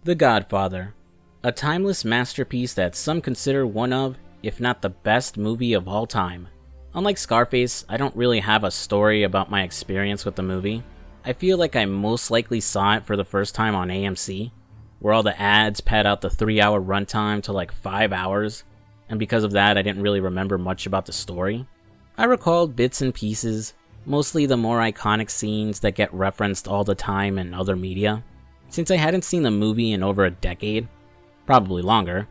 The Godfather, a timeless masterpiece that some consider one of, if not the best movie of all time. Unlike Scarface, I don't really have a story about my experience with the movie. I feel like I most likely saw it for the first time on AMC, where all the ads pad out the 3-hour runtime to like 5 hours, and because of that I didn't really remember much about the story. I recalled bits and pieces, mostly the more iconic scenes that get referenced all the time in other media. Since I hadn't seen the movie in over a decade, probably longer,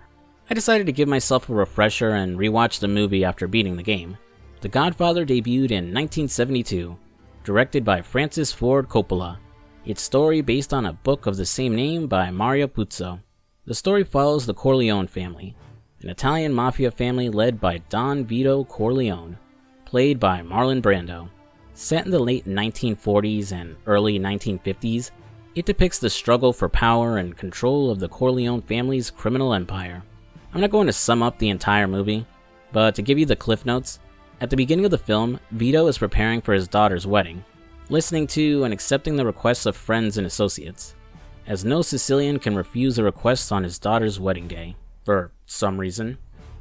I decided to give myself a refresher and rewatch the movie after beating the game. The Godfather debuted in 1972, directed by Francis Ford Coppola. Its story based on a book of the same name by Mario Puzo. The story follows the Corleone family, an Italian mafia family led by Don Vito Corleone, played by Marlon Brando. Set in the late 1940s and early 1950s, it depicts the struggle for power and control of the Corleone family's criminal empire. I'm not going to sum up the entire movie, but to give you the cliff notes, at the beginning of the film, Vito is preparing for his daughter's wedding, listening to and accepting the requests of friends and associates, as no Sicilian can refuse a request on his daughter's wedding day, for some reason.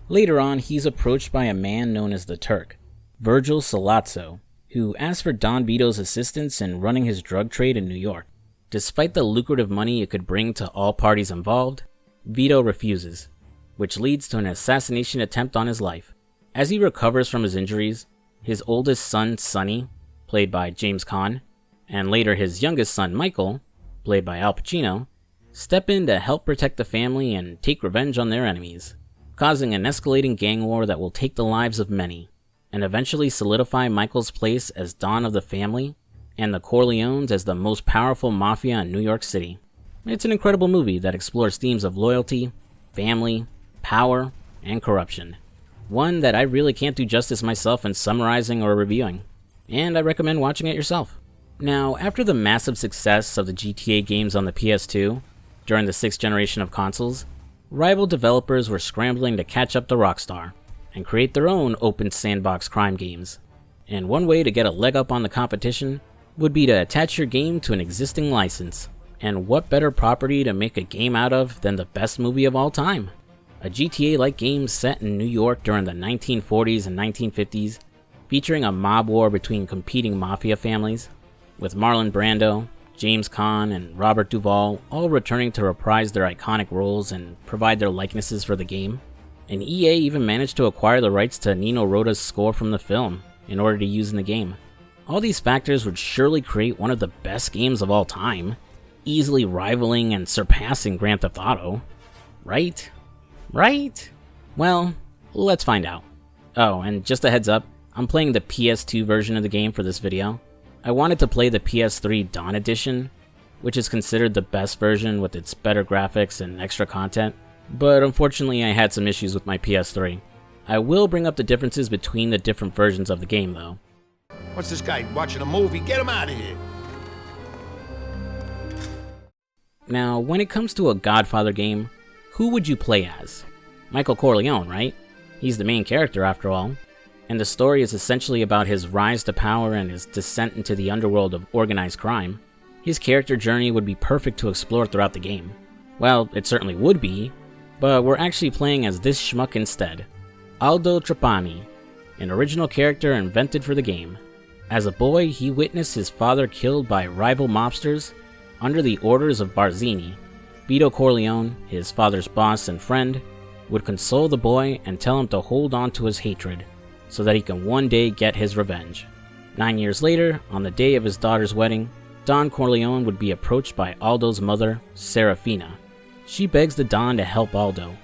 Later on, he's approached by a man known as the Turk, Virgil Sollazzo, who asks for Don Vito's assistance in running his drug trade in New York. Despite the lucrative money it could bring to all parties involved, Vito refuses, which leads to an assassination attempt on his life. As he recovers from his injuries, his oldest son, Sonny, played by James Caan, and later his youngest son, Michael, played by Al Pacino, step in to help protect the family and take revenge on their enemies, causing an escalating gang war that will take the lives of many, and eventually solidify Michael's place as Don of the family, and the Corleones as the most powerful mafia in New York City. It's an incredible movie that explores themes of loyalty, family, power, and corruption. One that I really can't do justice myself in summarizing or reviewing, and I recommend watching it yourself. Now, after the massive success of the GTA games on the PS2, during the 6th generation of consoles, rival developers were scrambling to catch up to Rockstar, and create their own open sandbox crime games. And one way to get a leg up on the competition would be to attach your game to an existing license. And what better property to make a game out of than the best movie of all time? A GTA-like game set in New York during the 1940s and 1950s, featuring a mob war between competing mafia families, with Marlon Brando, James Caan, and Robert Duvall all returning to reprise their iconic roles and provide their likenesses for the game. And EA even managed to acquire the rights to Nino Rota's score from the film in order to use in the game. All these factors would surely create one of the best games of all time, easily rivaling and surpassing Grand Theft Auto. Right? Right? Well, let's find out. Oh, and just a heads up, I'm playing the PS2 version of the game for this video. I wanted to play the PS3 Dawn Edition, which is considered the best version with its better graphics and extra content, but unfortunately I had some issues with my PS3. I will bring up the differences between the different versions of the game though. What's this guy, watching a movie? Get him out of here! Now, when it comes to a Godfather game, who would you play as? Michael Corleone, right? He's the main character after all. And the story is essentially about his rise to power and his descent into the underworld of organized crime. His character journey would be perfect to explore throughout the game. Well, it certainly would be, but we're actually playing as this schmuck instead. Aldo Trapani, an original character invented for the game. As a boy, he witnessed his father killed by rival mobsters under the orders of Barzini. Vito Corleone, his father's boss and friend, would console the boy and tell him to hold on to his hatred, so that he can one day get his revenge. 9 years later, on the day of his daughter's wedding, Don Corleone would be approached by Aldo's mother, Serafina. She begs the Don to help Aldo,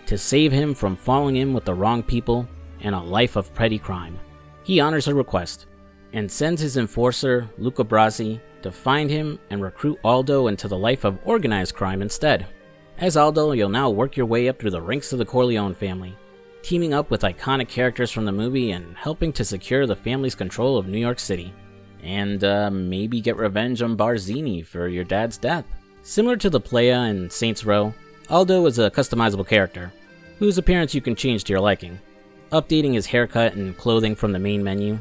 to save him from falling in with the wrong people and a life of petty crime. He honors her request, and sends his enforcer, Luca Brasi, to find him and recruit Aldo into the life of organized crime instead. As Aldo, you'll now work your way up through the ranks of the Corleone family, teaming up with iconic characters from the movie and helping to secure the family's control of New York City. And maybe get revenge on Barzini for your dad's death. Similar to the playa in Saints Row, Aldo is a customizable character, whose appearance you can change to your liking, updating his haircut and clothing from the main menu,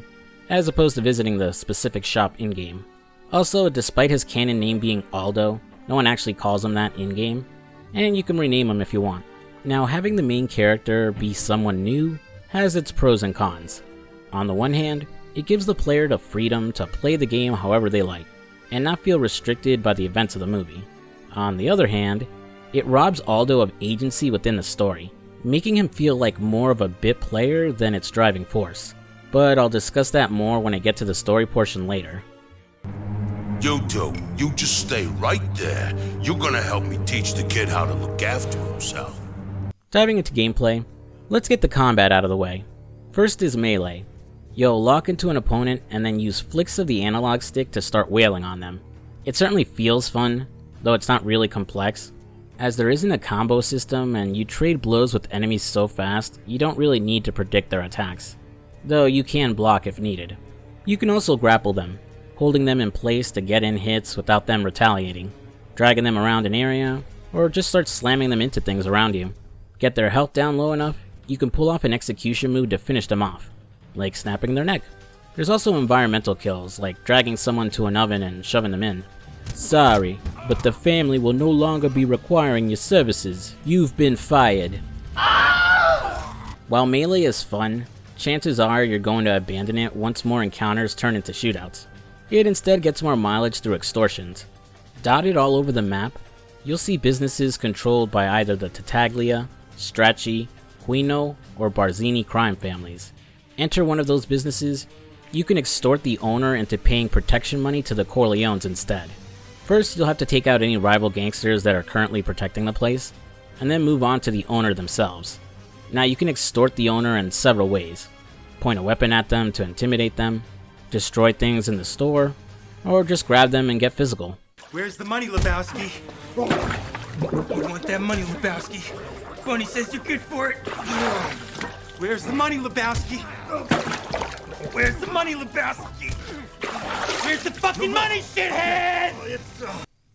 as opposed to visiting the specific shop in-game. Also, despite his canon name being Aldo, no one actually calls him that in-game. and you can rename them if you want. Now, having the main character be someone new has its pros and cons. On the one hand, it gives the player the freedom to play the game however they like, and not feel restricted by the events of the movie. On the other hand, it robs Aldo of agency within the story, making him feel like more of a bit player than its driving force. But I'll discuss that more when I get to the story portion later. You two, you just stay right there. You're gonna help me teach the kid how to look after himself. Diving into gameplay, let's get the combat out of the way. First is melee. You'll lock into an opponent and then use flicks of the analog stick to start wailing on them. It certainly feels fun, though it's not really complex, as there isn't a combo system and you trade blows with enemies so fast you don't really need to predict their attacks, though you can block if needed. You can also grapple them, holding them in place to get in hits without them retaliating, dragging them around an area, or just start slamming them into things around you. Get their health down low enough, you can pull off an execution move to finish them off, like snapping their neck. There's also environmental kills, like dragging someone to an oven and shoving them in. Sorry, but the family will no longer be requiring your services. You've been fired. While melee is fun, chances are you're going to abandon it once more encounters turn into shootouts. It instead gets more mileage through extortions. Dotted all over the map, you'll see businesses controlled by either the Tattaglia, Stracci, Quino, or Barzini crime families. Enter one of those businesses, you can extort the owner into paying protection money to the Corleones instead. First, you'll have to take out any rival gangsters that are currently protecting the place, and then move on to the owner themselves. Now, you can extort the owner in several ways. Point a weapon at them to intimidate them, destroy things in the store, or just grab them and get physical. Where's the money, Lebowski? You want that money, Lebowski? Bunny says you're good for it. Where's the money, Lebowski? Where's the money, Lebowski? Where's the fucking money, shithead?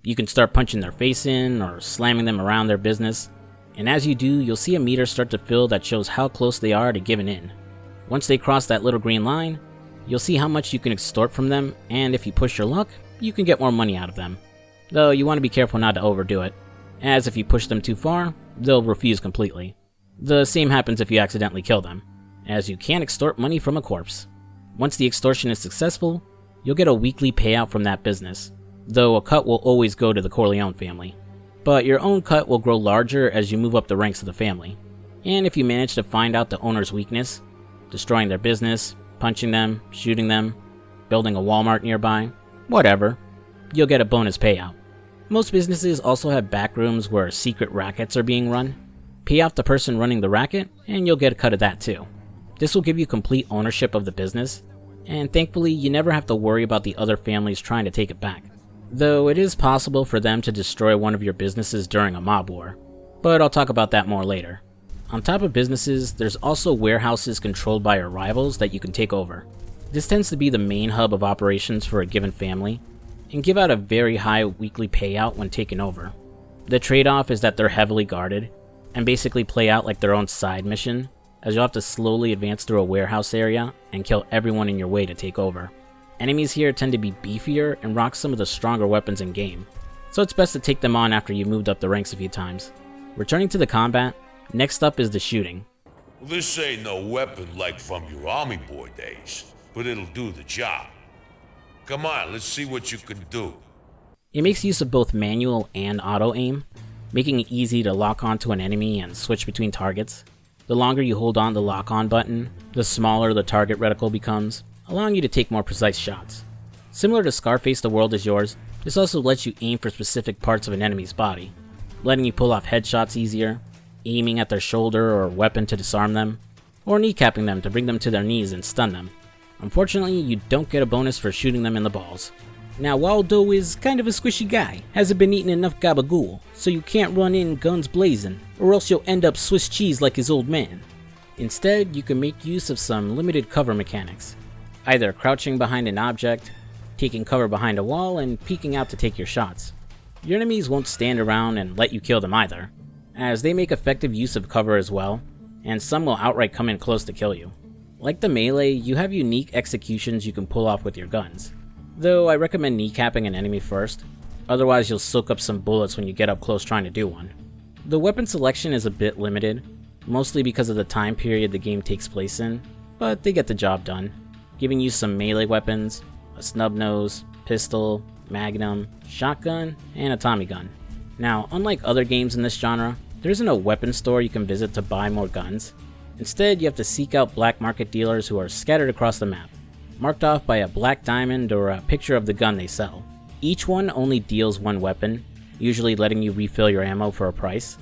You can start punching their face in or slamming them around their business, and as you do, you'll see a meter start to fill that shows how close they are to giving in. Once they cross that little green line, you'll see how much you can extort from them, and if you push your luck, you can get more money out of them. Though you want to be careful not to overdo it, as if you push them too far, they'll refuse completely. The same happens if you accidentally kill them, as you can extort money from a corpse. Once the extortion is successful, you'll get a weekly payout from that business, though a cut will always go to the Corleone family. But your own cut will grow larger as you move up the ranks of the family. And if you manage to find out the owner's weakness, destroying their business, punching them, shooting them, building a Walmart nearby, whatever, you'll get a bonus payout. Most businesses also have back rooms where secret rackets are being run. Pay off the person running the racket, and you'll get a cut of that too. This will give you complete ownership of the business, and thankfully you never have to worry about the other families trying to take it back. Though it is possible for them to destroy one of your businesses during a mob war, but I'll talk about that more later. On top of businesses, there's also warehouses controlled by your rivals that you can take over. This tends to be the main hub of operations for a given family, and give out a very high weekly payout when taken over. The trade-off is that they're heavily guarded, and basically play out like their own side mission, as you'll have to slowly advance through a warehouse area and kill everyone in your way to take over. Enemies here tend to be beefier and rock some of the stronger weapons in game, so it's best to take them on after you moved up the ranks a few times. Returning to the combat, next up is the shooting. Well, this ain't no weapon like from your army boy days, but it'll do the job. Come on, let's see what you can do. It makes use of both manual and auto aim, making it easy to lock onto an enemy and switch between targets. The longer you hold on the lock-on button, the smaller the target reticle becomes, allowing you to take more precise shots. Similar to Scarface The World Is Yours, this also lets you aim for specific parts of an enemy's body, letting you pull off headshots easier, aiming at their shoulder or weapon to disarm them, or kneecapping them to bring them to their knees and stun them. Unfortunately, you don't get a bonus for shooting them in the balls. Now, Waldo is kind of a squishy guy, hasn't been eating enough gabagool, so you can't run in guns blazing, or else you'll end up Swiss cheese like his old man. Instead, you can make use of some limited cover mechanics, either crouching behind an object, taking cover behind a wall, and peeking out to take your shots. Your enemies won't stand around and let you kill them either, as they make effective use of cover as well, and some will outright come in close to kill you. Like the melee, you have unique executions you can pull off with your guns, though I recommend kneecapping an enemy first, otherwise you'll soak up some bullets when you get up close trying to do one. The weapon selection is a bit limited, mostly because of the time period the game takes place in, but they get the job done, giving you some melee weapons, a snub nose, pistol, magnum, shotgun, and a Tommy gun. Now, unlike other games in this genre, there isn't a weapon store you can visit to buy more guns. Instead, you have to seek out black market dealers who are scattered across the map, marked off by a black diamond or a picture of the gun they sell. Each one only deals one weapon, usually letting you refill your ammo for a price,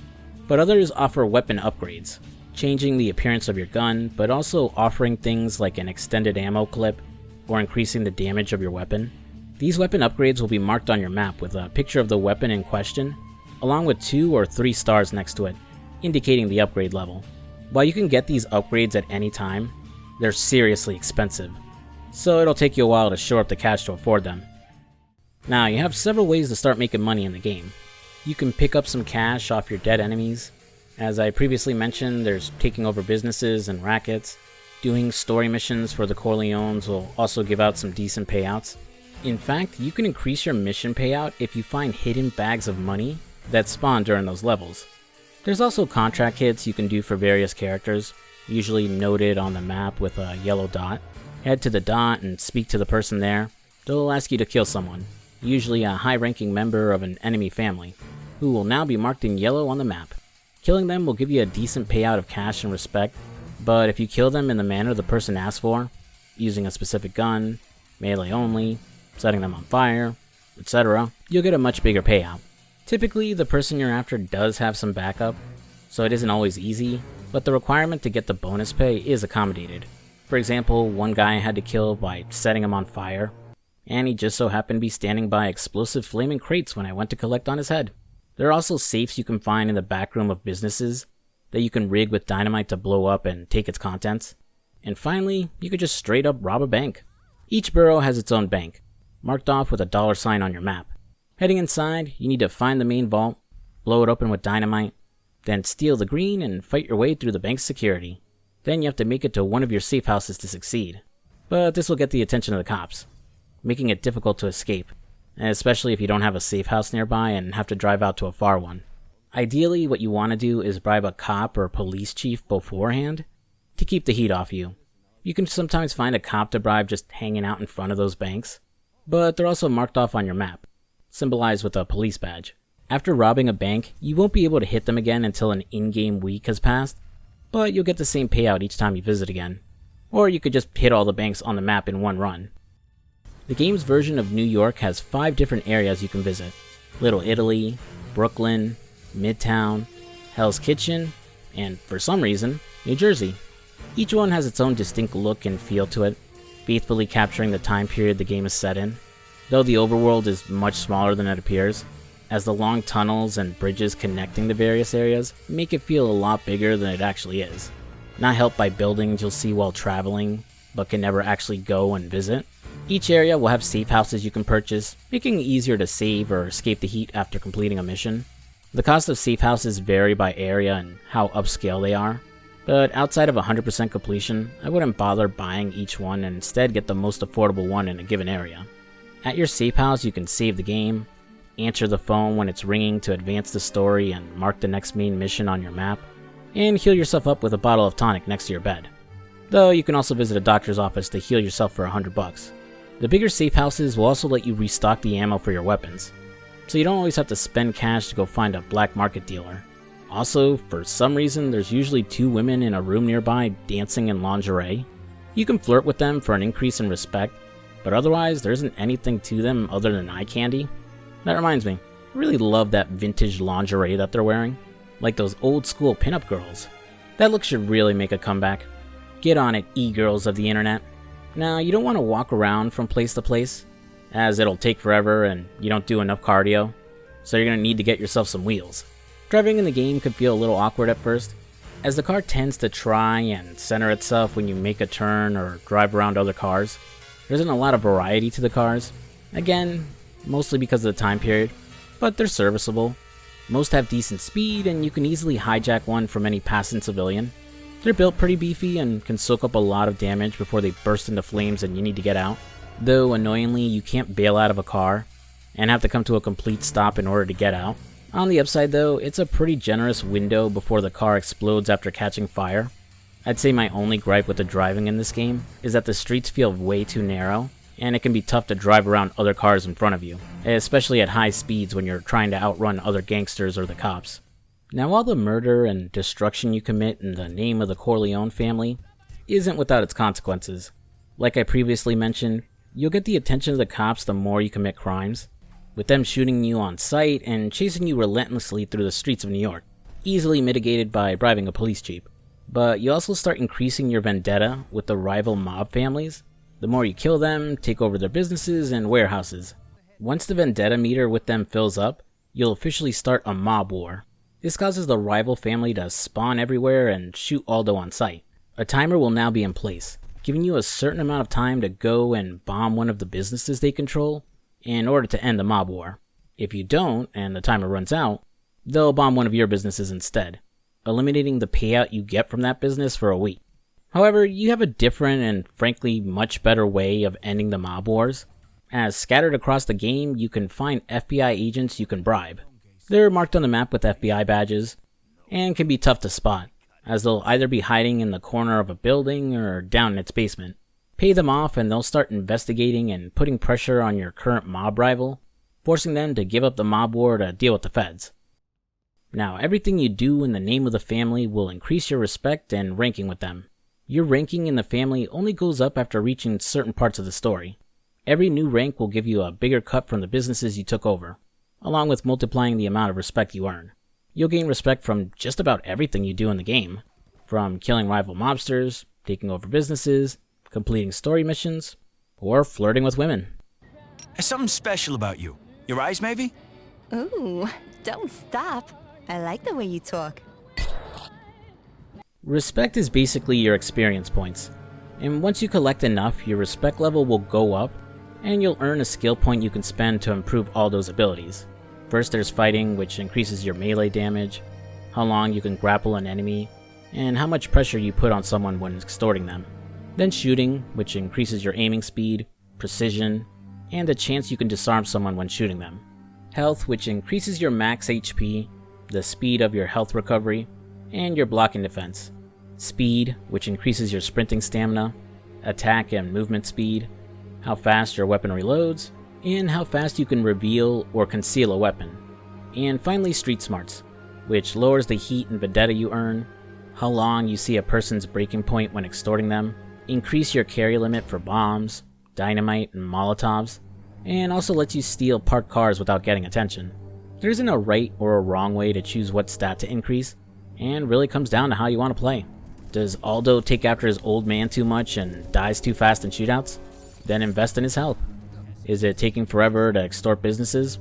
but others offer weapon upgrades, changing the appearance of your gun, but also offering things like an extended ammo clip or increasing the damage of your weapon. These weapon upgrades will be marked on your map with a picture of the weapon in question, along with 2 or 3 stars next to it, indicating the upgrade level. While you can get these upgrades at any time, they're seriously expensive, so it'll take you a while to shore up the cash to afford them. Now, you have several ways to start making money in the game. You can pick up some cash off your dead enemies. As I previously mentioned, there's taking over businesses and rackets. Doing story missions for the Corleones will also give out some decent payouts. In fact, you can increase your mission payout if you find hidden bags of money that spawn during those levels. There's also contract hits you can do for various characters, usually noted on the map with a yellow dot. Head to the dot and speak to the person there. They'll ask you to kill someone, usually a high-ranking member of an enemy family, who will now be marked in yellow on the map. Killing them will give you a decent payout of cash and respect, but if you kill them in the manner the person asked for, using a specific gun, melee only, setting them on fire, etc., you'll get a much bigger payout. Typically, the person you're after does have some backup, so it isn't always easy, but the requirement to get the bonus pay is accommodated. For example, one guy I had to kill by setting him on fire, and he just so happened to be standing by explosive flaming crates when I went to collect on his head. There are also safes you can find in the back room of businesses that you can rig with dynamite to blow up and take its contents. And finally, you could just straight up rob a bank. Each borough has its own bank, marked off with a $sign on your map. Heading inside, you need to find the main vault, blow it open with dynamite, then steal the green and fight your way through the bank's security. Then you have to make it to one of your safe houses to succeed. But this will get the attention of the cops, making it difficult to escape, especially if you don't have a safe house nearby and have to drive out to a far one. Ideally, what you want to do is bribe a cop or police chief beforehand to keep the heat off you. You can sometimes find a cop to bribe just hanging out in front of those banks, but they're also marked off on your map, symbolized with a police badge. After robbing a bank, you won't be able to hit them again until an in-game week has passed, but you'll get the same payout each time you visit again. Or you could just hit all the banks on the map in one run. The game's version of New York has 5 different areas you can visit: Little Italy, Brooklyn, Midtown, Hell's Kitchen, and for some reason, New Jersey. Each one has its own distinct look and feel to it, faithfully capturing the time period the game is set in, though the overworld is much smaller than it appears, as the long tunnels and bridges connecting the various areas make it feel a lot bigger than it actually is. Not helped by buildings you'll see while traveling, but can never actually go and visit. Each area will have safe houses you can purchase, making it easier to save or escape the heat after completing a mission. The cost of safe houses vary by area and how upscale they are, but outside of 100% completion, I wouldn't bother buying each one and instead get the most affordable one in a given area. At your safe house you can save the game, answer the phone when it's ringing to advance the story and mark the next main mission on your map, and heal yourself up with a bottle of tonic next to your bed. Though you can also visit a doctor's office to heal yourself for $100. The bigger safe houses will also let you restock the ammo for your weapons, so you don't always have to spend cash to go find a black market dealer. Also, for some reason, there's usually 2 women in a room nearby dancing in lingerie. You can flirt with them for an increase in respect, but otherwise there isn't anything to them other than eye candy. That reminds me, I really love that vintage lingerie that they're wearing, like those old school pinup girls. That look should really make a comeback. Get on it, e-girls of the internet. Now, you don't want to walk around from place to place, as it'll take forever and you don't do enough cardio, so you're going to need to get yourself some wheels. Driving in the game could feel a little awkward at first, as the car tends to try and center itself when you make a turn or drive around other cars. There isn't a lot of variety to the cars, again, mostly because of the time period, but they're serviceable. Most have decent speed and you can easily hijack one from any passing civilian. They're built pretty beefy and can soak up a lot of damage before they burst into flames and you need to get out. Though annoyingly, you can't bail out of a car and have to come to a complete stop in order to get out. On the upside though, it's a pretty generous window before the car explodes after catching fire. I'd say my only gripe with the driving in this game is that the streets feel way too narrow, and it can be tough to drive around other cars in front of you, especially at high speeds when you're trying to outrun other gangsters or the cops. Now, all the murder and destruction you commit in the name of the Corleone family isn't without its consequences. Like I previously mentioned, you'll get the attention of the cops the more you commit crimes, with them shooting you on sight and chasing you relentlessly through the streets of New York, easily mitigated by bribing a police jeep. But you also start increasing your vendetta with the rival mob families. The more you kill them, take over their businesses and warehouses. Once the vendetta meter with them fills up, you'll officially start a mob war. This causes the rival family to spawn everywhere and shoot Aldo on sight. A timer will now be in place, giving you a certain amount of time to go and bomb one of the businesses they control in order to end the mob war. If you don't, and the timer runs out, they'll bomb one of your businesses instead, eliminating the payout you get from that business for a week. However, you have a different and frankly much better way of ending the mob wars, as scattered across the game you can find FBI agents you can bribe. They're marked on the map with FBI badges, and can be tough to spot, as they'll either be hiding in the corner of a building or down in its basement. Pay them off and they'll start investigating and putting pressure on your current mob rival, forcing them to give up the mob war to deal with the feds. Now, everything you do in the name of the family will increase your respect and ranking with them. Your ranking in the family only goes up after reaching certain parts of the story. Every new rank will give you a bigger cut from the businesses you took over, along with multiplying the amount of respect you earn. You'll gain respect from just about everything you do in the game, from killing rival mobsters, taking over businesses, completing story missions, or flirting with women. There's something special about you. Your eyes, maybe? Ooh, don't stop. I like the way you talk. Respect is basically your experience points, and once you collect enough, your respect level will go up, and you'll earn a skill point you can spend to improve all those abilities. First there's fighting, which increases your melee damage, how long you can grapple an enemy, and how much pressure you put on someone when extorting them. Then shooting, which increases your aiming speed, precision, and the chance you can disarm someone when shooting them. Health, which increases your max HP, the speed of your health recovery, and your blocking defense. Speed, which increases your sprinting stamina, attack and movement speed, how fast your weapon reloads, and how fast you can reveal or conceal a weapon. And finally, street smarts, which lowers the heat and vendetta you earn, how long you see a person's breaking point when extorting them, increase your carry limit for bombs, dynamite, and molotovs, and also lets you steal parked cars without getting attention. There isn't a right or a wrong way to choose what stat to increase, and really comes down to how you want to play. Does Aldo take after his old man too much and dies too fast in shootouts? Then invest in his health. Is it taking forever to extort businesses?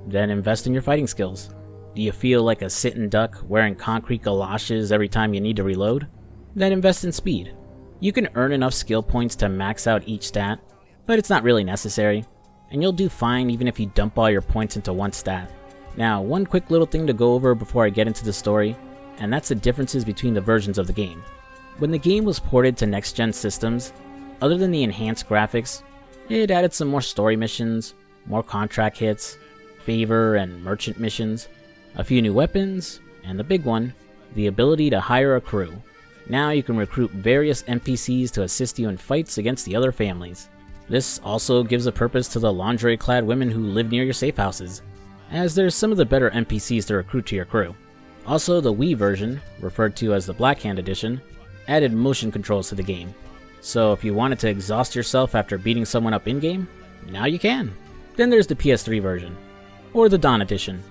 Then invest in your fighting skills. Do you feel like a sitting duck wearing concrete galoshes every time you need to reload? Then invest in speed. You can earn enough skill points to max out each stat, but it's not really necessary, and you'll do fine even if you dump all your points into one stat. Now, one quick little thing to go over before I get into the story, and that's the differences between the versions of the game. When the game was ported to next-gen systems, other than the enhanced graphics, it added some more story missions, more contract hits, favor and merchant missions, a few new weapons, and the big one, the ability to hire a crew. Now you can recruit various NPCs to assist you in fights against the other families. This also gives a purpose to the lingerie-clad women who live near your safe houses, as there's some of the better NPCs to recruit to your crew. Also, the Wii version, referred to as the Blackhand Edition, added motion controls to the game. So if you wanted to exhaust yourself after beating someone up in-game, now you can. Then there's the PS3 version, or the Dawn Edition,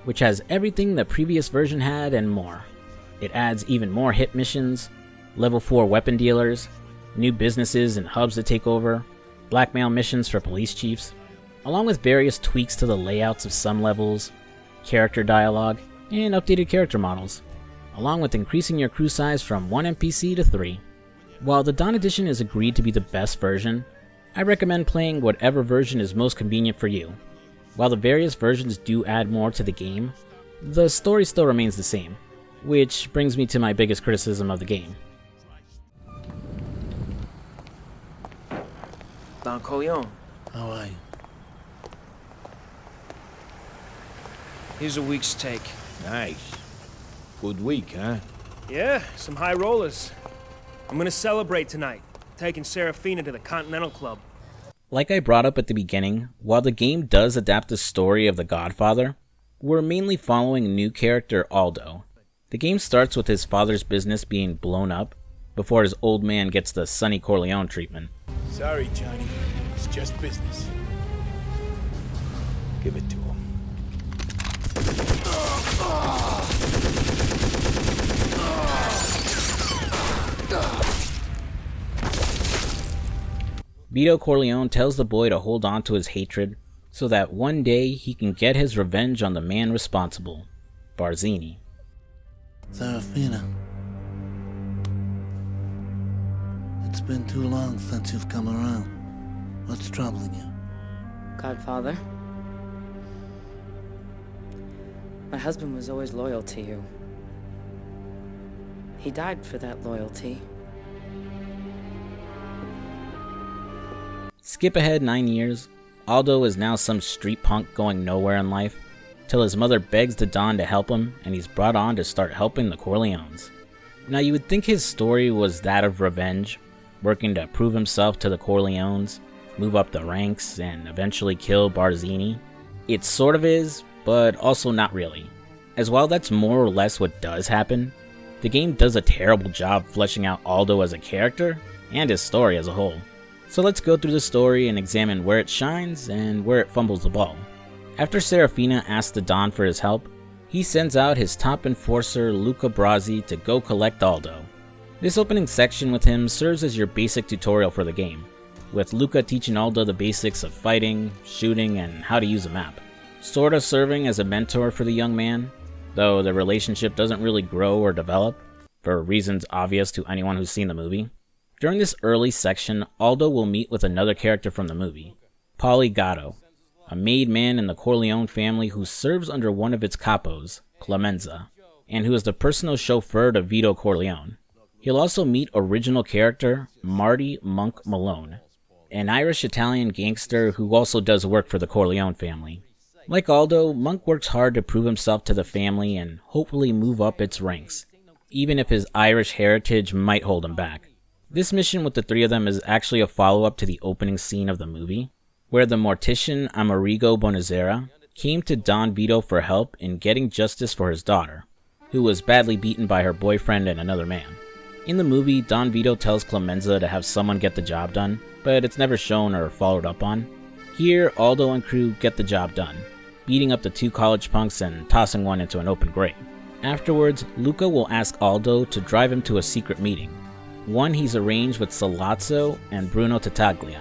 which has everything the previous version had and more. It adds even more hit missions, level 4 weapon dealers, new businesses and hubs to take over, blackmail missions for police chiefs, along with various tweaks to the layouts of some levels, character dialogue, and updated character models, along with increasing your crew size from 1 NPC to 3. While the Dawn Edition is agreed to be the best version, I recommend playing whatever version is most convenient for you. While the various versions do add more to the game, the story still remains the same, which brings me to my biggest criticism of the game. Don Corleone. How are you? Here's a week's take. Nice. Good week, huh? Yeah, some high rollers. I'm gonna celebrate tonight, taking Serafina to the Continental Club. Like I brought up at the beginning, while the game does adapt the story of the Godfather, we're mainly following new character Aldo. The game starts with his father's business being blown up before his old man gets the Sonny Corleone treatment. Sorry, Johnny. It's just business. Give it to him. Vito Corleone tells the boy to hold on to his hatred so that one day he can get his revenge on the man responsible, Barzini. Serafina. It's been too long since you've come around. What's troubling you? Godfather. My husband was always loyal to you. He died for that loyalty. Skip ahead 9 years, Aldo is now some street punk going nowhere in life, till his mother begs the Don to help him and he's brought on to start helping the Corleones. Now you would think his story was that of revenge, working to prove himself to the Corleones, move up the ranks, and eventually kill Barzini. It sort of is, but also not really. As while that's more or less what does happen, the game does a terrible job fleshing out Aldo as a character, and his story as a whole. So let's go through the story and examine where it shines and where it fumbles the ball. After Serafina asks the Don for his help, he sends out his top enforcer Luca Brasi to go collect Aldo. This opening section with him serves as your basic tutorial for the game, with Luca teaching Aldo the basics of fighting, shooting, and how to use a map. Sort of serving as a mentor for the young man, though the relationship doesn't really grow or develop, for reasons obvious to anyone who's seen the movie. During this early section, Aldo will meet with another character from the movie, Paulie Gatto, a made man in the Corleone family who serves under one of its capos, Clemenza, and who is the personal chauffeur to Vito Corleone. He'll also meet original character Marty Monk Malone, an Irish-Italian gangster who also does work for the Corleone family. Like Aldo, Monk works hard to prove himself to the family and hopefully move up its ranks, even if his Irish heritage might hold him back. This mission with the three of them is actually a follow-up to the opening scene of the movie, where the mortician Amerigo Bonazera came to Don Vito for help in getting justice for his daughter, who was badly beaten by her boyfriend and another man. In the movie, Don Vito tells Clemenza to have someone get the job done, but it's never shown or followed up on. Here, Aldo and crew get the job done, beating up the two college punks and tossing one into an open grave. Afterwards, Luca will ask Aldo to drive him to a secret meeting, one he's arranged with Sollazzo and Bruno Tattaglia.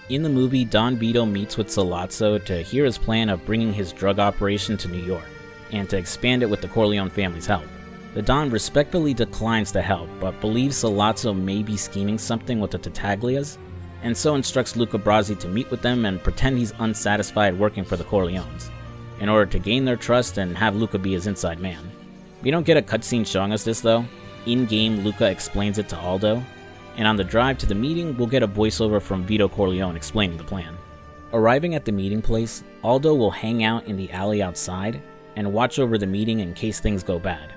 In the movie, Don Vito meets with Sollazzo to hear his plan of bringing his drug operation to New York, and to expand it with the Corleone family's help. The Don respectfully declines to help, but believes Sollazzo may be scheming something with the Tattaglias, and so instructs Luca Brasi to meet with them and pretend he's unsatisfied working for the Corleones, in order to gain their trust and have Luca be his inside man. We don't get a cutscene showing us this though. In-game, Luca explains it to Aldo, and on the drive to the meeting, we'll get a voiceover from Vito Corleone explaining the plan. Arriving at the meeting place, Aldo will hang out in the alley outside and watch over the meeting in case things go bad.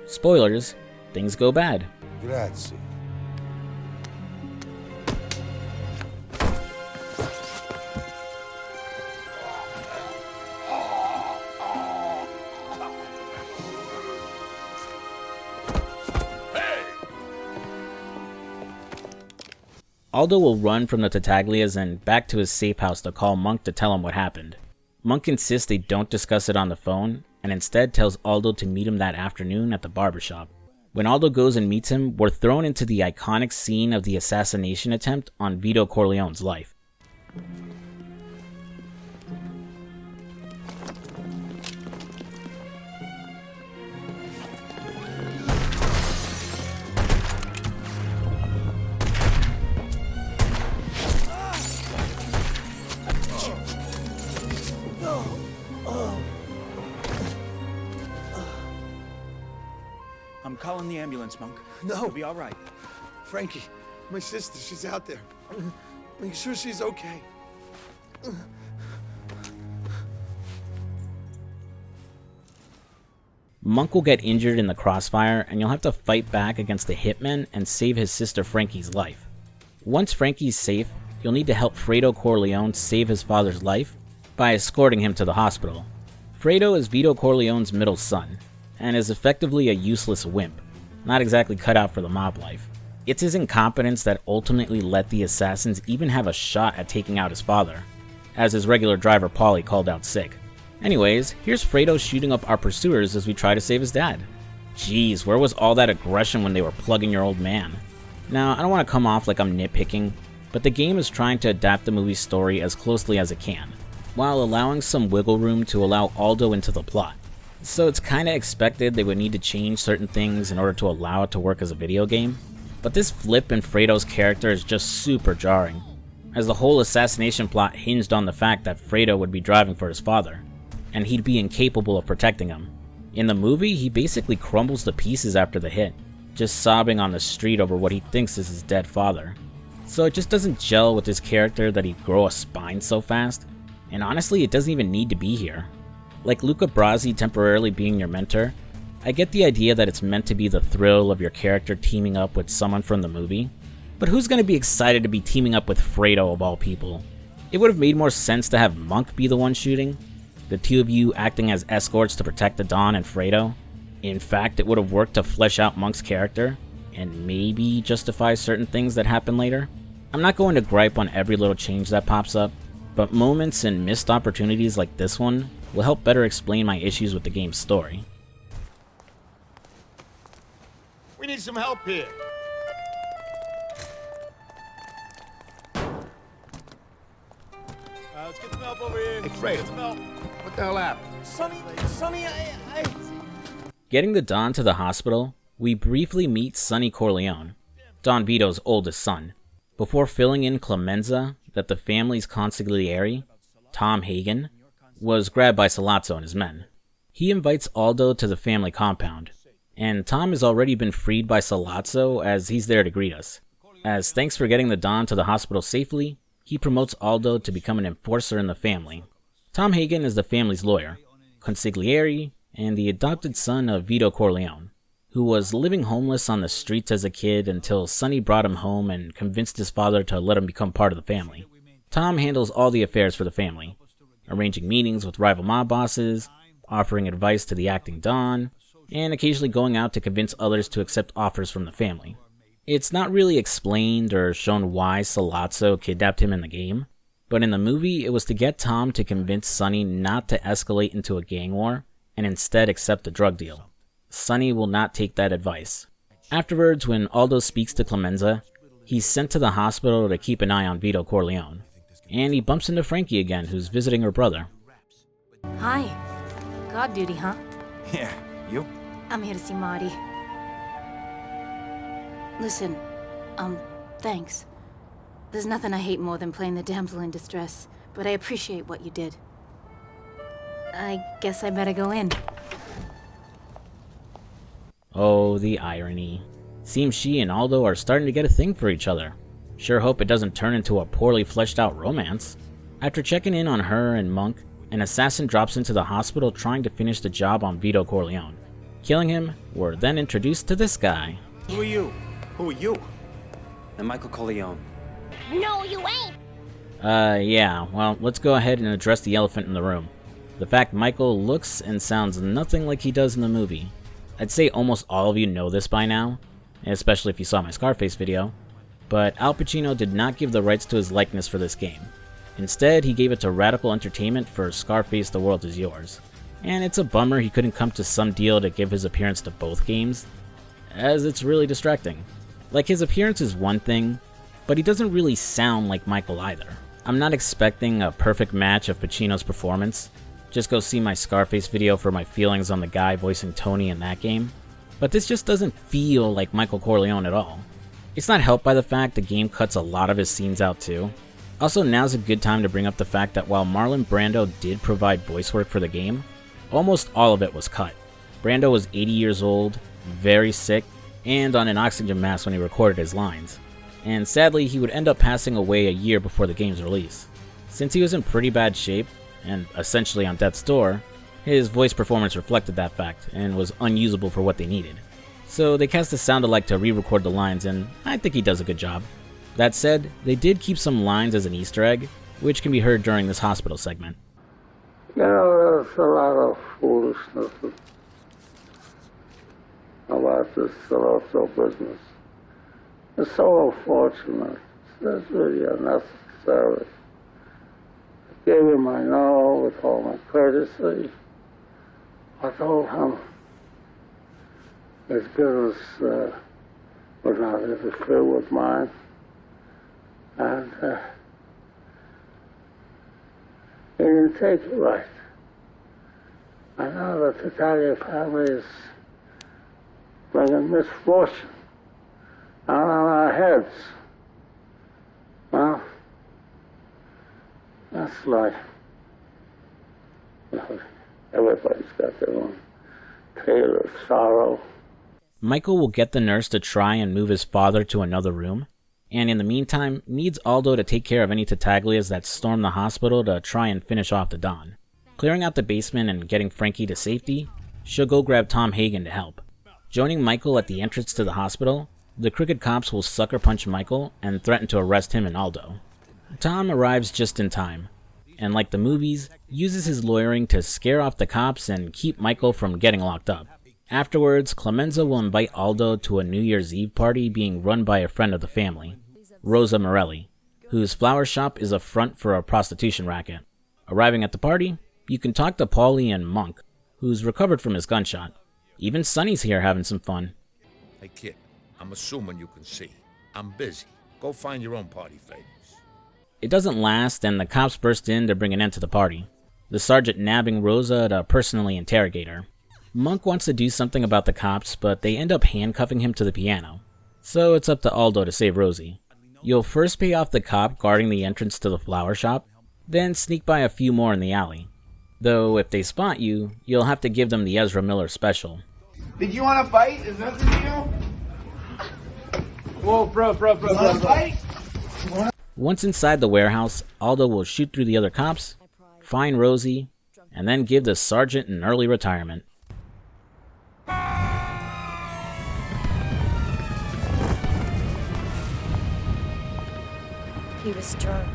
Spoilers, things go bad. Grazie. Aldo will run from the Tattaglias and back to his safe house to call Monk to tell him what happened. Monk insists they don't discuss it on the phone, and instead tells Aldo to meet him that afternoon at the barbershop. When Aldo goes and meets him, we're thrown into the iconic scene of the assassination attempt on Vito Corleone's life. I'm calling the ambulance, Monk. No. You'll be all right. Frankie, my sister, she's out there. Make sure she's okay. Monk will get injured in the crossfire, and you'll have to fight back against the hitmen and save his sister Frankie's life. Once Frankie's safe, you'll need to help Fredo Corleone save his father's life by escorting him to the hospital. Fredo is Vito Corleone's middle son, and is effectively a useless wimp, not exactly cut out for the mob life. It's his incompetence that ultimately let the assassins even have a shot at taking out his father, as his regular driver Paulie called out sick. Anyways, here's Fredo shooting up our pursuers as we try to save his dad. Jeez, where was all that aggression when they were plugging your old man? Now, I don't want to come off like I'm nitpicking, but the game is trying to adapt the movie's story as closely as it can, while allowing some wiggle room to allow Aldo into the plot. So it's kinda expected they would need to change certain things in order to allow it to work as a video game. But this flip in Fredo's character is just super jarring, as the whole assassination plot hinged on the fact that Fredo would be driving for his father, and he'd be incapable of protecting him. In the movie, he basically crumbles to pieces after the hit, just sobbing on the street over what he thinks is his dead father. So it just doesn't gel with his character that he'd grow a spine so fast, and honestly it doesn't even need to be here. Like Luca Brasi temporarily being your mentor, I get the idea that it's meant to be the thrill of your character teaming up with someone from the movie, but who's going to be excited to be teaming up with Fredo of all people? It would have made more sense to have Monk be the one shooting, the two of you acting as escorts to protect the Don and Fredo. In fact, it would have worked to flesh out Monk's character, and maybe justify certain things that happen later. I'm not going to gripe on every little change that pops up, but moments and missed opportunities like this one will help better explain my issues with the game's story. We need some help here. Let's get some help over here. Hey, Fredo. Get some help. What the hell happened? Sonny, I... Getting the Don to the hospital, we briefly meet Sonny Corleone, Don Vito's oldest son, before filling in Clemenza that the family's consigliere, Tom Hagen, was grabbed by Sollozzo and his men. He invites Aldo to the family compound, and Tom has already been freed by Sollozzo as he's there to greet us. As thanks for getting the Don to the hospital safely, he promotes Aldo to become an enforcer in the family. Tom Hagen is the family's lawyer, consigliere, and the adopted son of Vito Corleone, who was living homeless on the streets as a kid until Sonny brought him home and convinced his father to let him become part of the family. Tom handles all the affairs for the family, arranging meetings with rival mob bosses, offering advice to the acting Don, and occasionally going out to convince others to accept offers from the family. It's not really explained or shown why Sollozzo kidnapped him in the game, but in the movie it was to get Tom to convince Sonny not to escalate into a gang war and instead accept a drug deal. Sonny will not take that advice. Afterwards, when Aldo speaks to Clemenza, he's sent to the hospital to keep an eye on Vito Corleone, and he bumps into Frankie again, who's visiting her brother. Hi. Guard duty, huh? Yeah, you? I'm here to see Marty. Listen, thanks. There's nothing I hate more than playing the damsel in distress, but I appreciate what you did. I guess I better go in. Oh, the irony. Seems she and Aldo are starting to get a thing for each other. Sure hope it doesn't turn into a poorly fleshed out romance. After checking in on her and Monk, an assassin drops into the hospital trying to finish the job on Vito Corleone. Killing him, we're then introduced to this guy. Who are you? Who are you? I'm Michael Corleone. No, you ain't! Yeah, well, let's go ahead and address the elephant in the room. The fact Michael looks and sounds nothing like he does in the movie. I'd say almost all of you know this by now, especially if you saw my Scarface video, but Al Pacino did not give the rights to his likeness for this game. Instead, he gave it to Radical Entertainment for Scarface The World Is Yours. And it's a bummer he couldn't come to some deal to give his appearance to both games, as it's really distracting. Like, his appearance is one thing, but he doesn't really sound like Michael either. I'm not expecting a perfect match of Pacino's performance. Just go see my Scarface video for my feelings on the guy voicing Tony in that game. But this just doesn't feel like Michael Corleone at all. It's not helped by the fact the game cuts a lot of his scenes out too. Also, now's a good time to bring up the fact that while Marlon Brando did provide voice work for the game, almost all of it was cut. Brando was 80 years old, very sick, and on an oxygen mask when he recorded his lines. And sadly, he would end up passing away a year before the game's release. Since he was in pretty bad shape, and essentially on death's door, His voice performance reflected that fact, and was unusable for what they needed. So they cast a sound-alike to re-record the lines, and I think he does a good job. That said, they did keep some lines as an Easter egg, which can be heard during this hospital segment. You know, there's a lot of foolishness about this Soroso business. It's so unfortunate. It's really unnecessary. I gave him my no with all my courtesy. I told him his business would not interfere with mine. And he didn't take it right. I know the Italian family is bringing misfortune down on our heads. Well, that's life. Everybody's got their own tale of sorrow. Michael will get the nurse to try and move his father to another room, and in the meantime, needs Aldo to take care of any Tattaglias that storm the hospital to try and finish off the Don. Clearing out the basement and getting Frankie to safety, she'll go grab Tom Hagen to help. Joining Michael at the entrance to the hospital, the crooked cops will sucker punch Michael and threaten to arrest him and Aldo. Tom arrives just in time, and like the movies, uses his lawyering to scare off the cops and keep Michael from getting locked up. Afterwards, Clemenza will invite Aldo to a New Year's Eve party being run by a friend of the family, Rosa Morelli, whose flower shop is a front for a prostitution racket. Arriving at the party, you can talk to Paulie and Monk, who's recovered from his gunshot. Even Sonny's here having some fun. Hey, kid, I'm assuming you can see. I'm busy. Go find your own party favors. It doesn't last, and the cops burst in to bring an end to the party, the sergeant nabbing Rosa to personally interrogate her. Monk wants to do something about the cops, but they end up handcuffing him to the piano. So it's up to Aldo to save Rosie. You'll first pay off the cop guarding the entrance to the flower shop, then sneak by a few more in the alley. Though if they spot you, you'll have to give them the Ezra Miller special. Did you want to fight? Is that the deal? Whoa, bro. Fight? Once inside the warehouse, Aldo will shoot through the other cops, find Rosie, and then give the sergeant an early retirement. He was drunk.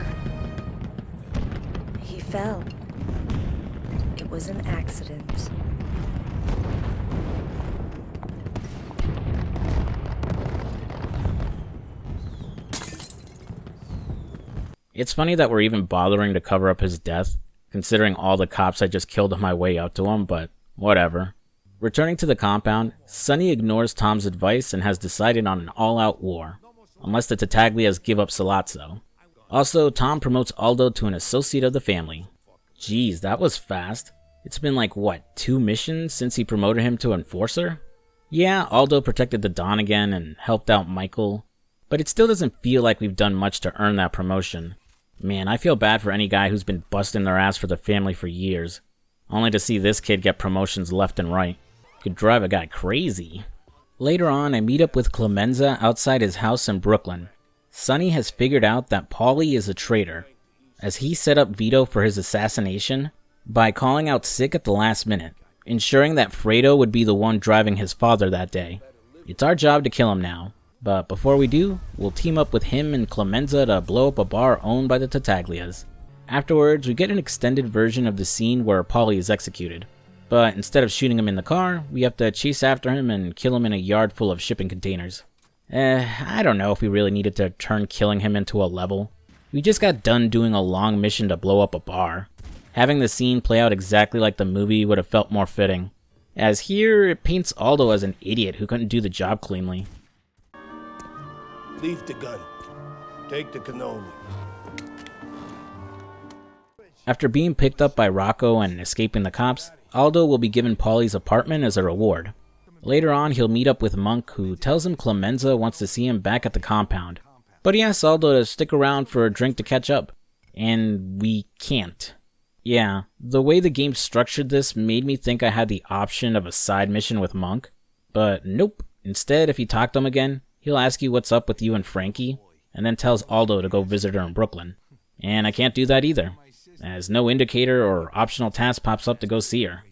He fell. It was an accident. It's funny that we're even bothering to cover up his death, considering all the cops I just killed on my way up to him, but whatever. Returning to the compound, Sonny ignores Tom's advice and has decided on an all-out war, unless the Tattaglias give up Salazzo. Also, Tom promotes Aldo to an associate of the family. Geez, that was fast. It's been like, 2 missions since he promoted him to enforcer? Yeah, Aldo protected the Don again and helped out Michael, but it still doesn't feel like we've done much to earn that promotion. Man, I feel bad for any guy who's been busting their ass for the family for years, only to see this kid get promotions left and right. Could drive a guy crazy. Later on, I meet up with Clemenza outside his house in Brooklyn. Sonny has figured out that Paulie is a traitor, as he set up Vito for his assassination by calling out sick at the last minute, ensuring that Fredo would be the one driving his father that day. It's our job to kill him now, but before we do, we'll team up with him and Clemenza to blow up a bar owned by the Tattaglias. Afterwards, we get an extended version of the scene where Paulie is executed, but instead of shooting him in the car, we have to chase after him and kill him in a yard full of shipping containers. I don't know if we really needed to turn killing him into a level. We just got done doing a long mission to blow up a bar. Having the scene play out exactly like the movie would have felt more fitting, as here it paints Aldo as an idiot who couldn't do the job cleanly. Leave the gun. Take the cannoli. After being picked up by Rocco and escaping the cops, Aldo will be given Paulie's apartment as a reward. Later on, he'll meet up with Monk, who tells him Clemenza wants to see him back at the compound, but he asks Aldo to stick around for a drink to catch up, and we can't. Yeah, the way the game structured this made me think I had the option of a side mission with Monk, but nope. Instead, if you talk to him again, he'll ask you what's up with you and Frankie, and then tells Aldo to go visit her in Brooklyn. And I can't do that either, as no indicator or optional task pops up to go see her.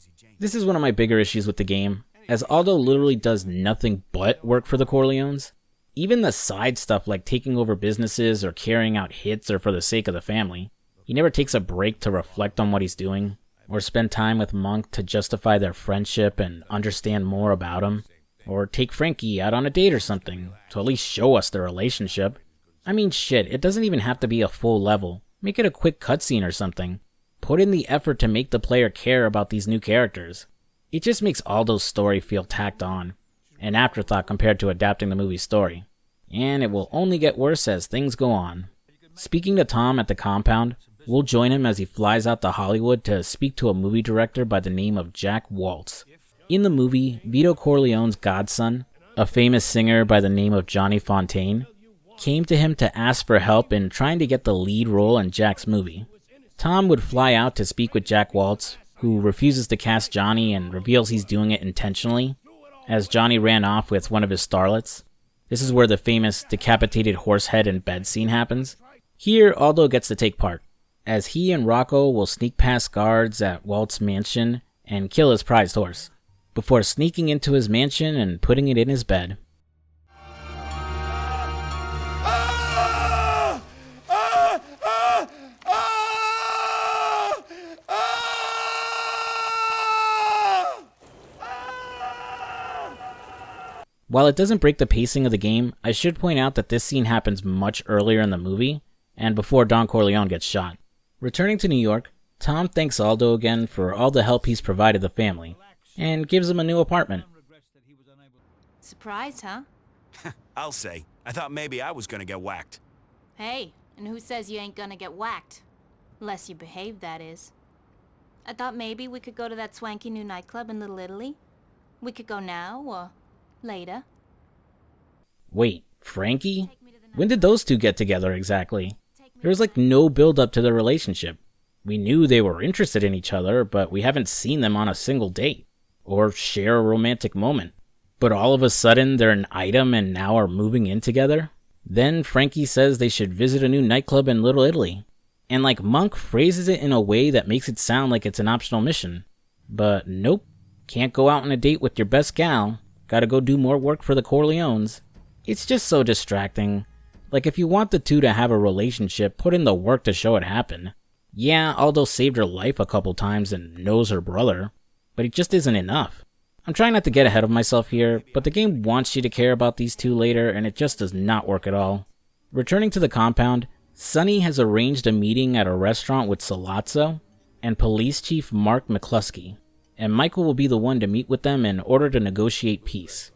This is one of my bigger issues with the game, as Aldo literally does nothing but work for the Corleones. Even the side stuff like taking over businesses or carrying out hits are for the sake of the family. He never takes a break to reflect on what he's doing, or spend time with Monk to justify their friendship and understand more about him, or take Frankie out on a date or something, to at least show us their relationship. I mean shit, it doesn't even have to be a full level. Make it a quick cutscene or something. Put in the effort to make the player care about these new characters. It just makes Aldo's story feel tacked on, an afterthought compared to adapting the movie's story. And it will only get worse as things go on. Speaking to Tom at the compound, we'll join him as he flies out to Hollywood to speak to a movie director by the name of Jack Waltz. In the movie, Vito Corleone's godson, a famous singer by the name of Johnny Fontaine, came to him to ask for help in trying to get the lead role in Jack's movie. Tom would fly out to speak with Jack Waltz, who refuses to cast Johnny and reveals he's doing it intentionally, as Johnny ran off with one of his starlets. This is where the famous decapitated horse head in bed scene happens. Here, Aldo gets to take part, as he and Rocco will sneak past guards at Walt's mansion and kill his prized horse, before sneaking into his mansion and putting it in his bed. While it doesn't break the pacing of the game, I should point out that this scene happens much earlier in the movie, and before Don Corleone gets shot. Returning to New York, Tom thanks Aldo again for all the help he's provided the family, and gives him a new apartment. Surprised, huh? I'll say. I thought maybe I was gonna get whacked. Hey, and who says you ain't gonna get whacked? Unless you behave, that is. I thought maybe we could go to that swanky new nightclub in Little Italy. We could go now, or later. Wait, Frankie? When did those two get together exactly? There was like no build-up to their relationship. We knew they were interested in each other, but we haven't seen them on a single date, or share a romantic moment. But all of a sudden, they're an item and now are moving in together? Then Frankie says they should visit a new nightclub in Little Italy. And like Monk phrases it in a way that makes it sound like it's an optional mission. But nope, can't go out on a date with your best gal. Gotta go do more work for the Corleones. It's just so distracting. Like if you want the two to have a relationship, put in the work to show it happen. Yeah, Aldo saved her life a couple times and knows her brother, but it just isn't enough. I'm trying not to get ahead of myself here, but the game wants you to care about these two later, and it just does not work at all. Returning to the compound, Sonny has arranged a meeting at a restaurant with Sollozzo and Police Chief Mark McCluskey, and Michael will be the one to meet with them in order to negotiate peace.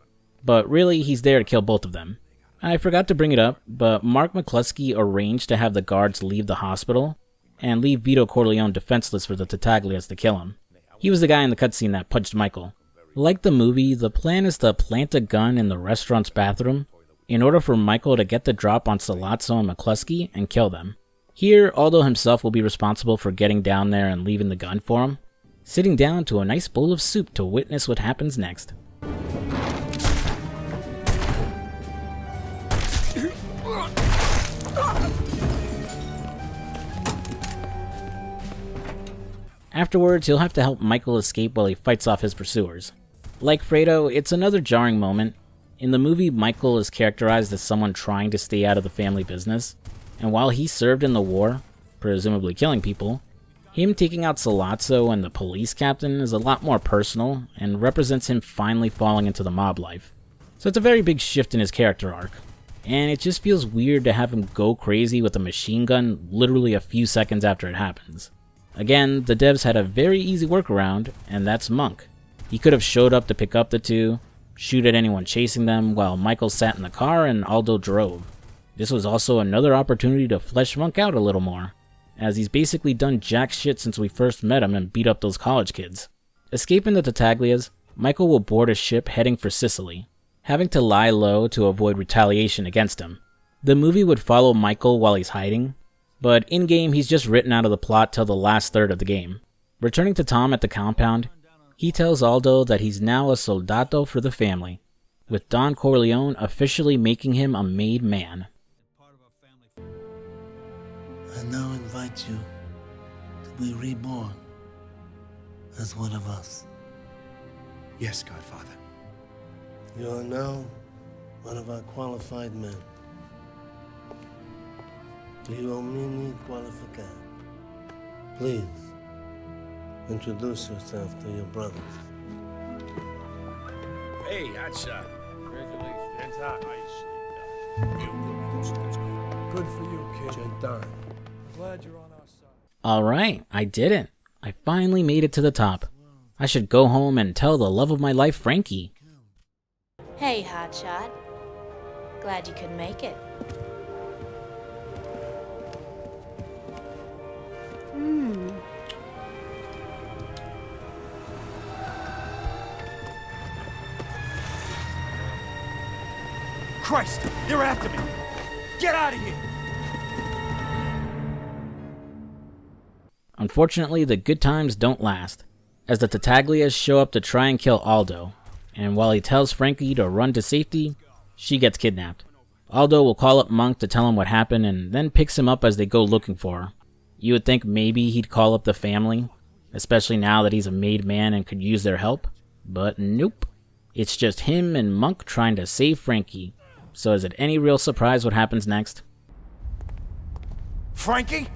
But really, he's there to kill both of them. I forgot to bring it up, but Mark McCluskey arranged to have the guards leave the hospital and leave Vito Corleone defenseless for the Tattaglias to kill him. He was the guy in the cutscene that punched Michael. Like the movie, the plan is to plant a gun in the restaurant's bathroom in order for Michael to get the drop on Sollozzo and McCluskey and kill them. Here, Aldo himself will be responsible for getting down there and leaving the gun for him, sitting down to a nice bowl of soup to witness what happens next. Afterwards, he'll have to help Michael escape while he fights off his pursuers. Like Fredo, it's another jarring moment. In the movie, Michael is characterized as someone trying to stay out of the family business, and while he served in the war, presumably killing people, him taking out Sollozzo and the police captain is a lot more personal, and represents him finally falling into the mob life. So it's a very big shift in his character arc, and it just feels weird to have him go crazy with a machine gun literally a few seconds after it happens. Again, the devs had a very easy workaround, and that's Monk. He could have showed up to pick up the two, shoot at anyone chasing them while Michael sat in the car and Aldo drove. This was also another opportunity to flesh Monk out a little more, as he's basically done jack shit since we first met him and beat up those college kids. Escaping the Tattaglias, Michael will board a ship heading for Sicily, having to lie low to avoid retaliation against him. The movie would follow Michael while he's hiding, but in-game he's just written out of the plot till the last third of the game. Returning to Tom at the compound, he tells Aldo that he's now a soldato for the family, with Don Corleone officially making him a made man. I now invite you to be reborn as one of us. Yes, Godfather. You are now one of our qualified men. Cleomini Qualificat. Please, introduce yourself to your brothers. Hey, hotshot. Congratulations. Hands high. Good for you, kid. Gentan. Glad you're on our side. Alright, I did it. I finally made it to the top. I should go home and tell the love of my life, Frankie. Hey, hotshot. Glad you could make it. Christ, they're after me. Get out of here. Unfortunately, the good times don't last, as the Tattaglias show up to try and kill Aldo, and while he tells Frankie to run to safety, she gets kidnapped. Aldo will call up Monk to tell him what happened and then picks him up as they go looking for her. You would think maybe he'd call up the family, especially now that he's a made man and could use their help, but nope. It's just him and Monk trying to save Frankie. So is it any real surprise what happens next? Frankie?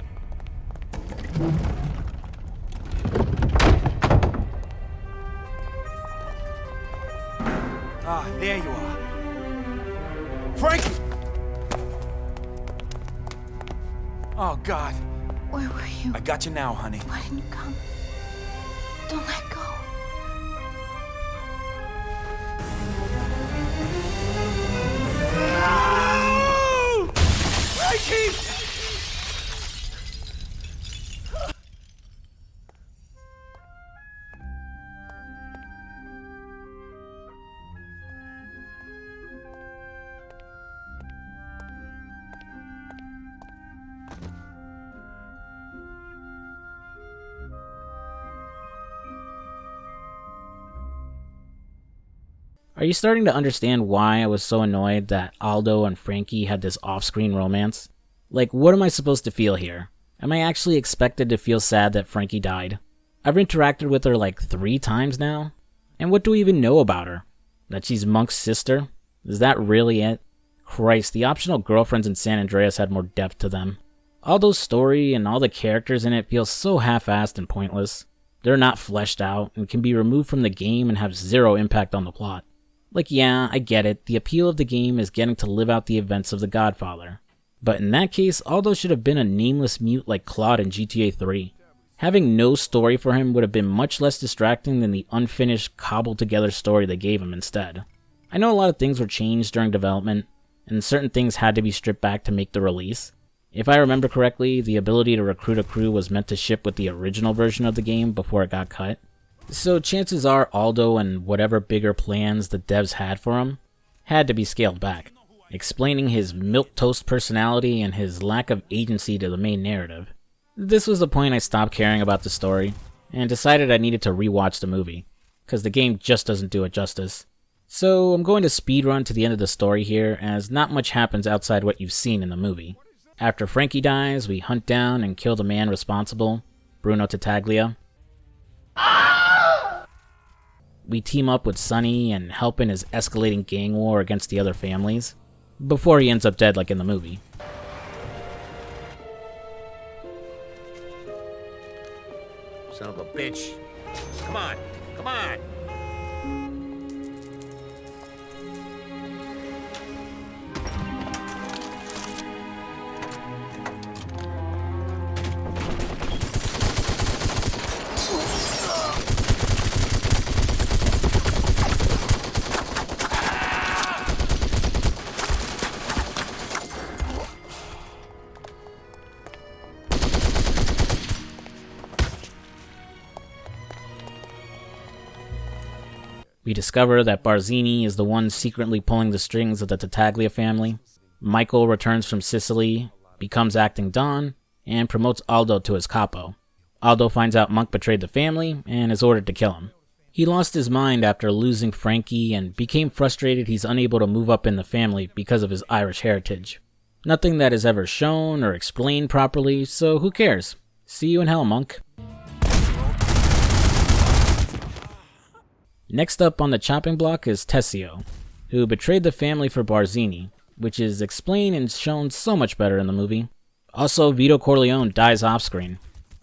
Ah, there you are. Frankie! Oh, God. Where were you? I got you now, honey. Why didn't you come? Don't let go. Frankie! Are you starting to understand why I was so annoyed that Aldo and Frankie had this off-screen romance? Like, what am I supposed to feel here? Am I actually expected to feel sad that Frankie died? I've interacted with her like 3 times now. And what do we even know about her? That she's Monk's sister? Is that really it? Christ, the optional girlfriends in San Andreas had more depth to them. Aldo's story and all the characters in it feel so half-assed and pointless. They're not fleshed out and can be removed from the game and have zero impact on the plot. Like, yeah, I get it, the appeal of the game is getting to live out the events of the Godfather. But in that case, Aldo should have been a nameless mute like Claude in GTA 3. Having no story for him would have been much less distracting than the unfinished, cobbled-together story they gave him instead. I know a lot of things were changed during development, and certain things had to be stripped back to make the release. If I remember correctly, the ability to recruit a crew was meant to ship with the original version of the game before it got cut. So chances are Aldo and whatever bigger plans the devs had for him had to be scaled back, explaining his milquetoast personality and his lack of agency to the main narrative. This was the point I stopped caring about the story, and decided I needed to rewatch the movie, because the game just doesn't do it justice. So I'm going to speedrun to the end of the story here, as not much happens outside what you've seen in the movie. After Frankie dies, we hunt down and kill the man responsible, Bruno Tattaglia. We team up with Sonny and help in his escalating gang war against the other families, before he ends up dead like in the movie. Son of a bitch. Come on, come on. We discover that Barzini is the one secretly pulling the strings of the Tattaglia family. Michael returns from Sicily, becomes acting Don, and promotes Aldo to his capo. Aldo finds out Monk betrayed the family and is ordered to kill him. He lost his mind after losing Frankie and became frustrated he's unable to move up in the family because of his Irish heritage. Nothing that is ever shown or explained properly, so who cares? See you in hell, Monk. Next up on the chopping block is Tessio, who betrayed the family for Barzini, which is explained and shown so much better in the movie. Also, Vito Corleone dies off-screen.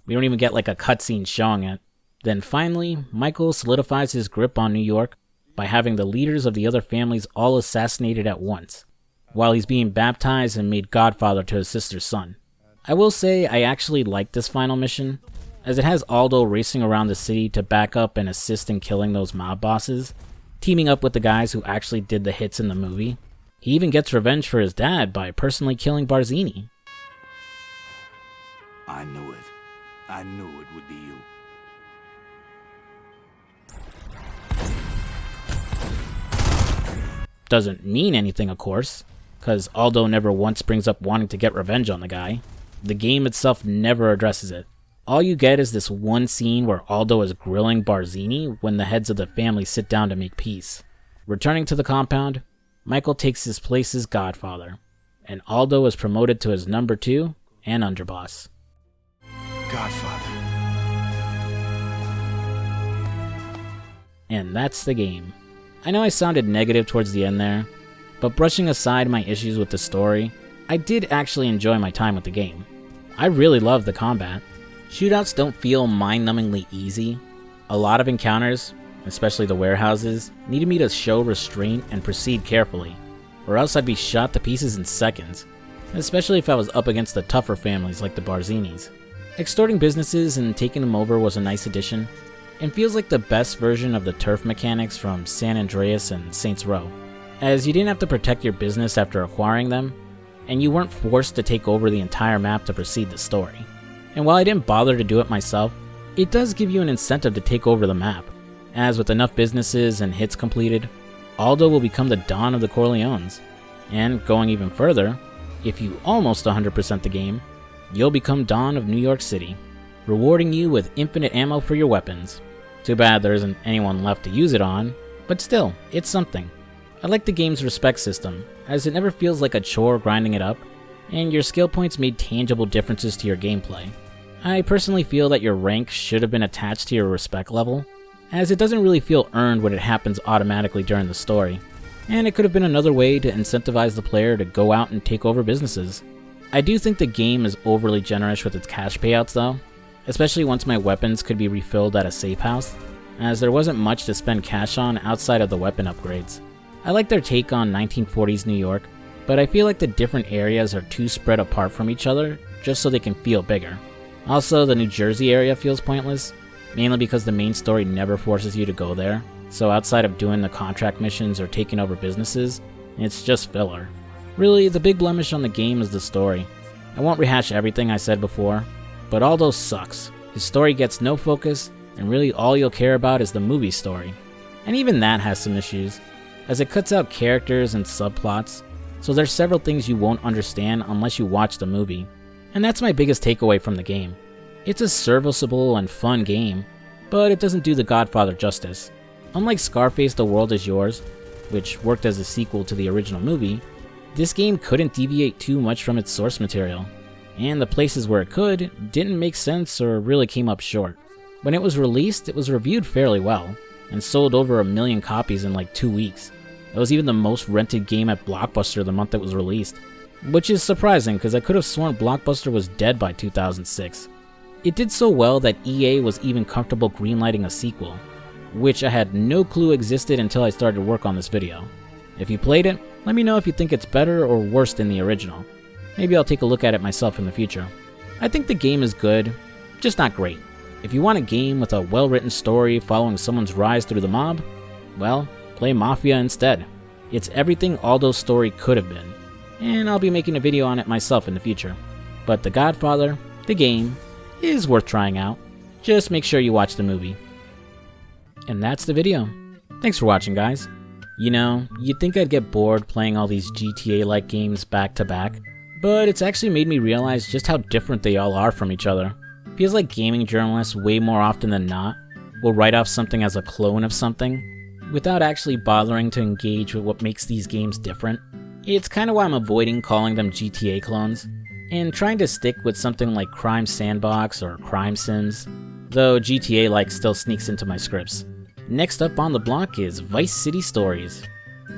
We don't even get like a cutscene showing it. Then finally, Michael solidifies his grip on New York by having the leaders of the other families all assassinated at once, while he's being baptized and made Godfather to his sister's son. I will say I actually like this final mission, as it has Aldo racing around the city to back up and assist in killing those mob bosses, teaming up with the guys who actually did the hits in the movie. He even gets revenge for his dad by personally killing Barzini. I knew it. I knew it would be you. Doesn't mean anything, of course, because Aldo never once brings up wanting to get revenge on the guy. The game itself never addresses it. All you get is this one scene where Aldo is grilling Barzini when the heads of the family sit down to make peace. Returning to the compound, Michael takes his place as Godfather, and Aldo is promoted to his number 2 and underboss. Godfather. And that's the game. I know I sounded negative towards the end there, but brushing aside my issues with the story, I did actually enjoy my time with the game. I really loved the combat. Shootouts don't feel mind-numbingly easy. A lot of encounters, especially the warehouses, needed me to show restraint and proceed carefully, or else I'd be shot to pieces in seconds, especially if I was up against the tougher families like the Barzinis. Extorting businesses and taking them over was a nice addition, and feels like the best version of the turf mechanics from San Andreas and Saints Row, as you didn't have to protect your business after acquiring them, and you weren't forced to take over the entire map to proceed the story. And while I didn't bother to do it myself, it does give you an incentive to take over the map, as with enough businesses and hits completed, Aldo will become the Don of the Corleones, and going even further, if you almost 100% the game, you'll become Don of New York City, rewarding you with infinite ammo for your weapons. Too bad there isn't anyone left to use it on, but still, it's something. I like the game's respect system, as it never feels like a chore grinding it up, and your skill points made tangible differences to your gameplay. I personally feel that your rank should have been attached to your respect level, as it doesn't really feel earned when it happens automatically during the story, and it could have been another way to incentivize the player to go out and take over businesses. I do think the game is overly generous with its cash payouts though, especially once my weapons could be refilled at a safe house, as there wasn't much to spend cash on outside of the weapon upgrades. I like their take on 1940s New York, but I feel like the different areas are too spread apart from each other just so they can feel bigger. Also, the New Jersey area feels pointless, mainly because the main story never forces you to go there, so outside of doing the contract missions or taking over businesses, it's just filler. Really, the big blemish on the game is the story. I won't rehash everything I said before, but Aldo sucks. His story gets no focus, and really all you'll care about is the movie story. And even that has some issues, as it cuts out characters and subplots, so there's several things you won't understand unless you watch the movie. And that's my biggest takeaway from the game. It's a serviceable and fun game, but it doesn't do The Godfather justice. Unlike Scarface: The World Is Yours, which worked as a sequel to the original movie, this game couldn't deviate too much from its source material, and the places where it could didn't make sense or really came up short. When it was released, it was reviewed fairly well, and sold over 1 million copies in like 2 weeks. It was even the most rented game at Blockbuster the month it was released, which is surprising because I could have sworn Blockbuster was dead by 2006. It did so well that EA was even comfortable greenlighting a sequel, which I had no clue existed until I started work on this video. If you played it, let me know if you think it's better or worse than the original. Maybe I'll take a look at it myself in the future. I think the game is good, just not great. If you want a game with a well-written story following someone's rise through the mob, well, play Mafia instead. It's everything Aldo's story could have been, and I'll be making a video on it myself in the future. But The Godfather, the game, is worth trying out. Just make sure you watch the movie. And that's the video. Thanks for watching, guys. You know, you'd think I'd get bored playing all these GTA-like games back to back, but it's actually made me realize just how different they all are from each other. Feels like gaming journalists, way more often than not, will write off something as a clone of something, without actually bothering to engage with what makes these games different. It's kinda why I'm avoiding calling them GTA clones, and trying to stick with something like Crime Sandbox or Crime Sims, though GTA-like still sneaks into my scripts. Next up on the block is Vice City Stories.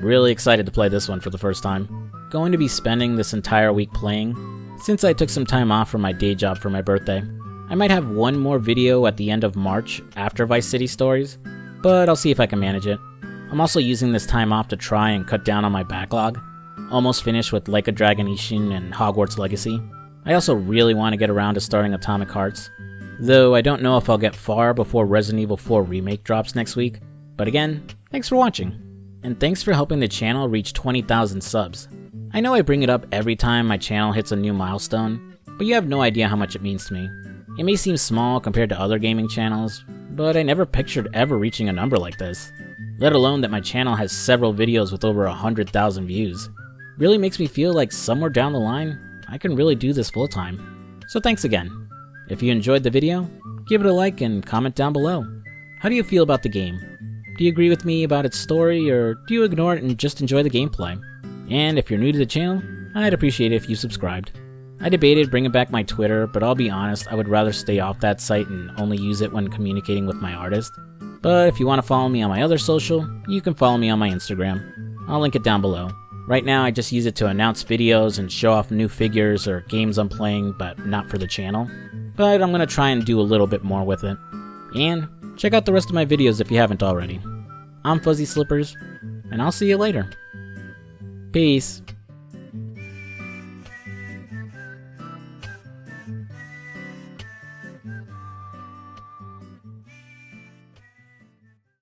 Really excited to play this one for the first time. Going to be spending this entire week playing, since I took some time off from my day job for my birthday. I might have one more video at the end of March after Vice City Stories, but I'll see if I can manage it. I'm also using this time off to try and cut down on my backlog. Almost finished with Like a Dragon Ishin and Hogwarts Legacy. I also really want to get around to starting Atomic Hearts, though I don't know if I'll get far before Resident Evil 4 Remake drops next week. But again, thanks for watching, and thanks for helping the channel reach 20,000 subs. I know I bring it up every time my channel hits a new milestone, but you have no idea how much it means to me. It may seem small compared to other gaming channels, but I never pictured ever reaching a number like this, let alone that my channel has several videos with over 100,000 views. Really makes me feel like somewhere down the line, I can really do this full time. So thanks again. If you enjoyed the video, give it a like and comment down below. How do you feel about the game? Do you agree with me about its story, or do you ignore it and just enjoy the gameplay? And if you're new to the channel, I'd appreciate it if you subscribed. I debated bringing back my Twitter, but I'll be honest, I would rather stay off that site and only use it when communicating with my artist. But if you want to follow me on my other social, you can follow me on my Instagram. I'll link it down below. Right now, I just use it to announce videos and show off new figures or games I'm playing, but not for the channel. But I'm going to try and do a little bit more with it. And check out the rest of my videos if you haven't already. I'm FuzzySlippers, and I'll see you later. Peace.